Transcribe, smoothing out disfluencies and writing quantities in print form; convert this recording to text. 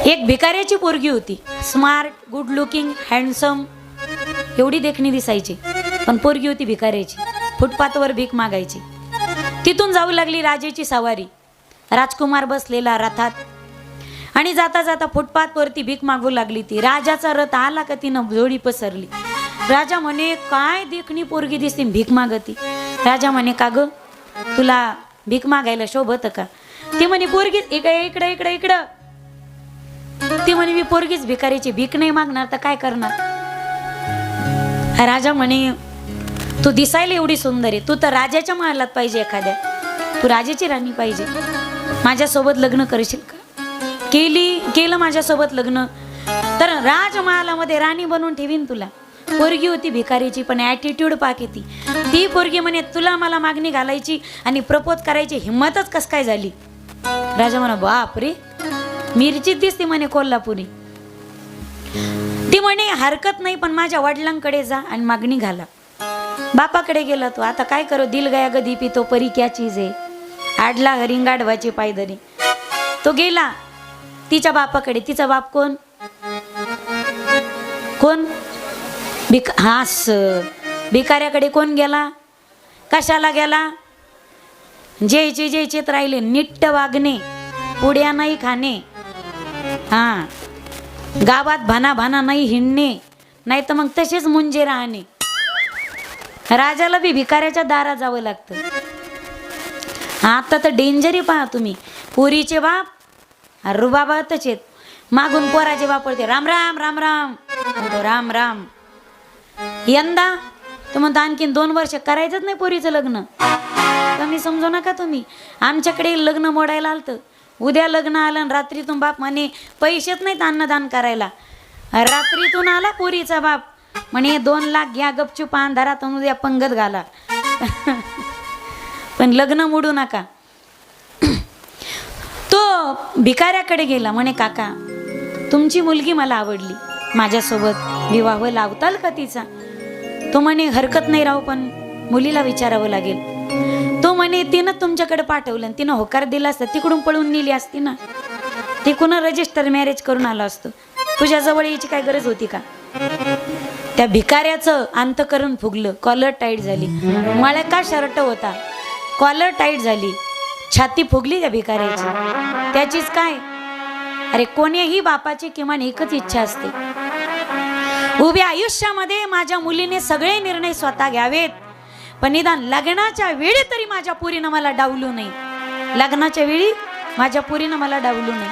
एक भिकाऱ्याची पोरगी होती, स्मार्ट, गुड लुकिंग, हँडसम, एवढी देखणी दिसायची, पण पोरगी होती भिकाऱ्याची, फुटपाथवर भीक मागायची. तिथून जाऊ लागली राजाची सवारी. राजकुमार बसलेला रथात आणि जाता जाता फुटपाथवरती भीक मागू लागली. ती राजाचा रथ आला का तिनं जोडी पसरली. राजा म्हणे, काय देखणी पोरगी दिसते भीक मागती. राजा म्हणे, का ग तुला भीक मागायला शोभत का? ती म्हणे, पोरगीच इकडे इकडे इकडे इकडं. ती म्हणे, मी पोरगीच भिकारीची, भीक नाही मागणार तर काय करणार? राजा म्हणे, तू दिसायला एवढी सुंदर आहे, तू तर राजाच्या महालात पाहिजे, एखाद्या तू राजाची राणी पाहिजे, माझ्यासोबत लग्न करशील का? केलं माझ्यासोबत लग्न तर राजमहालामध्ये राणी बनवून ठेवीन तुला. पोरगी होती भिकारीची, पण ॲटिट्यूड पाक येते. ती पोरगी म्हणे, तुला मला मागणी घालायची आणि प्रपोज करायची हिम्मतच कस काय झाली? राजा म्हणा, बाप रे, मिरचीच दिसते म्हणे कोल्हापुरी. ती म्हणे, हरकत नाही, पण माझ्या वडिलांकडे जा आणि मागणी घाला. बापाकडे गेला तो. आता काय करो, दिल गया गदी पितो परी क्या चीज आहे, आडला हरिंग गाढवाची पायदरी. तो गेला तिच्या बापाकडे. तिचा बाप कोण? भिकाऱ्याकडे कोण गेला? कशाला गेला? जयचेत राहिले, निट्ट वागणे, पुड्या नाही खाणे, हा, गावात भाना भाना नाही हिंडणे, नाही तर मग तसेच मुंजे राहणे. राजाला बी भिकाऱ्याच्या दारात जावं लागतं. आता तर डेंजरी पहा तुम्ही. पुरीचे बाप रुबाबातच आहेत. मागून पोराचे बाप पडते, राम राम राम राम, राम राम. यंदा तर म्हणतो आणखीन 2 वर्ष करायचंच नाही पोरीचं लग्न. कमी समजू नका तुम्ही. आमच्याकडे लग्न मोडायला आलतं. उद्या लग्न आलं आणि रात्रीतून बाप म्हणे, पैसेच नाहीत अन्नदान करायला. रात्रीतून आला पोरीचा बाप म्हणे, 2 लाख घ्या गपचूप अंधारात, उद्या पंगत घाला. पण लग्न मोडू नका. तो भिकाऱ्याकडे गेला. म्हणे, काका तुमची मुलगी मला आवडली, माझ्यासोबत विवाह लावताल का तिचा? तो म्हणे, हरकत नाही राहू, पण मुलीला विचारावं लागेल. तो म्हणे, तिनं तुमच्याकडे पाठवलं, तिनं होकार दिला असता, तिकडून पळून नेली असती ना, तिकडून रजिस्टर मॅरेज करून आला असतो. तुझ्या जवळ यायची काय गरज होती का? त्या भिकाऱ्याचं अंतकरण फुगलं. कॉलर टाईट झाली. मला का शर्ट होता, कॉलर टाईट झाली, छाती फुगली त्या भिकाऱ्याची. त्याचीच काय, अरे कोणीही बापाची किमान एकच इच्छा असते, उभ्या आयुष्यामध्ये माझ्या मुलीने सगळे निर्णय स्वतः घ्यावेत, पण निदान लग्नाच्या वेळी तरी माझ्या पुरीनं मला डावलू नाही. लग्नाच्या वेळी माझ्या पुरीनं मला डावलू नाही.